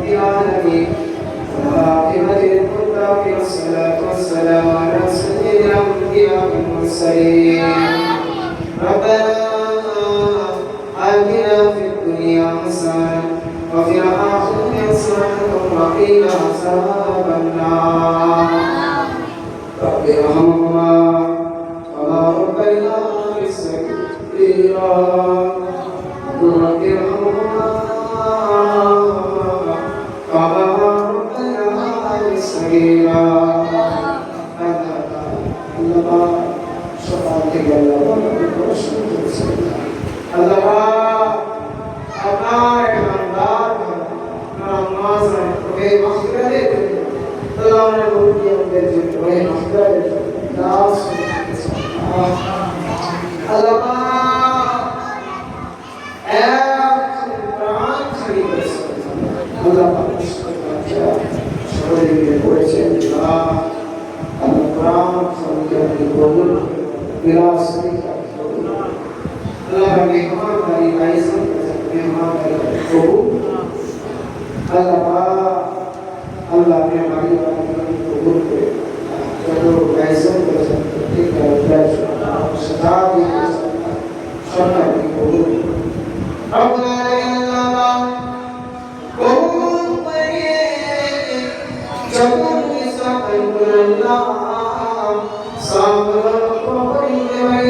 رب العالمين والعاقبة للمتقين والصلاة والسلام على سيد الأنبياء والمرسلين ربنا آتنا في الدنيا حسنة وفي الآخرة حسنة وقنا عذاب النار رب ارحمهما كما ربياني صغيرا رب ارحمهما كما ربياني صغيرا الله شفاعتك الله আপনার ইমানদার নামাজ পড়ে মাসিকাতে আল্লাহর নবী আমাদের জন্য ওই মাসিকাতে নামাজ আল্লাহ এক প্রাণ ছাড়ি করেছে আল্লাহ সবাই মিলে পড়েছেন আল্লাহ প্রাণ সবাইকে কবুল বিরাস Allah মেহমান dari Aisyah মেহমান dari Abu Allah মেহমানি কবুল করে যত Aisyah করেছেন প্রত্যেকটা উদ্দেশ্য সদাই সরকারি কবুল রব্বুল আলামিন আল্লাহ কবুল করে যত নিসান আল্লাহ সাবর কবুল করে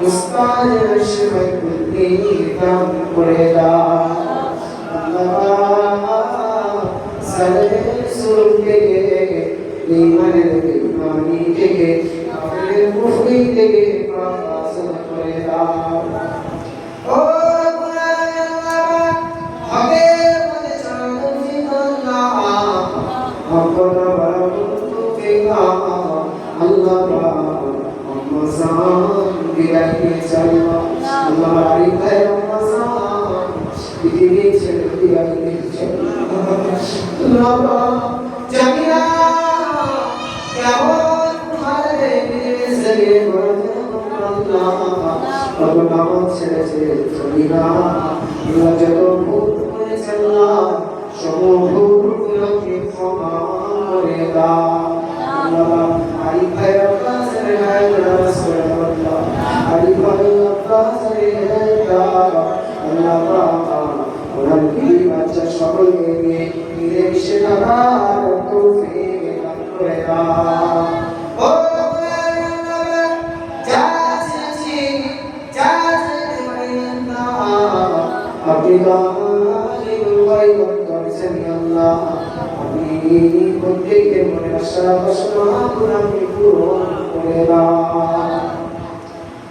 মুস্তানের সময় কুল্লি দাম করে দাও আল্লাহ সালের সুরুম থেকে ইমানের বিমানি থেকে আমাদের মুফতি থেকে প্রকাশ করে দাও ও হবে বলে চাঁদি আল্লাহ আপনা বারাকুতু ফিকা আল্লাহ রমজান বিদায় চলো আল্লাহ আরিফে রমজান পৃথিবী ছেড়ে বিদায় চলো আল্লাহ জামিয়া কেমন হারে জগে আল্লাহ আল্লাহ ছেড়ে ছেড়ে চলি না আল্লাহ যত ভুল করেছে আল্লাহ সমভুলকে ক্ষমা করে দাও আল্লাহ আরিফে রমজান হায় রাসূলুল্লাহ আরিফে রমজান আল্লাহ ওনার বিবি বাচ্চা সকলকে নিয়ে মিলেমিশে থাকার তৌফিক দান করে দাও ও আপনি গালিবুল গায়ব করেছেন আল্লাহ আপনি প্রত্যেকের মনে আশা বাসনা আপনি পূরণ করে দাও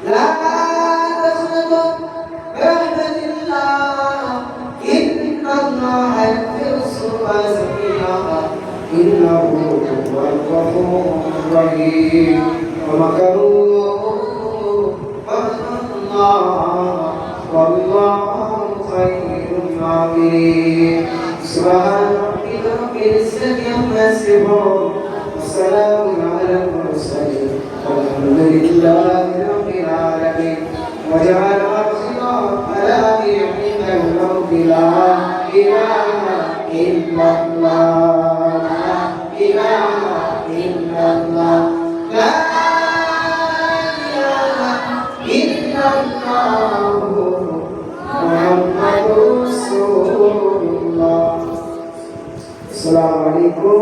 লা তাখনাতু বিরহমাতিল্লাহ ইন্নাল্লাহ ইয়াগফিরুজ যুনুবা জামিআ ইন্নাহু হুয়াল গফুরুর রহিম ওয়া মাকারু والله خير العظيم سبحان ربك رب العزة عما يصفون وسلام على المرسلين والحمد لله رب العالمين وجعل آخر كلامي عند الموت لا إله إلا الله لا إله إلا الله لا إله إلا الله محمد رسول الله السلام عليكم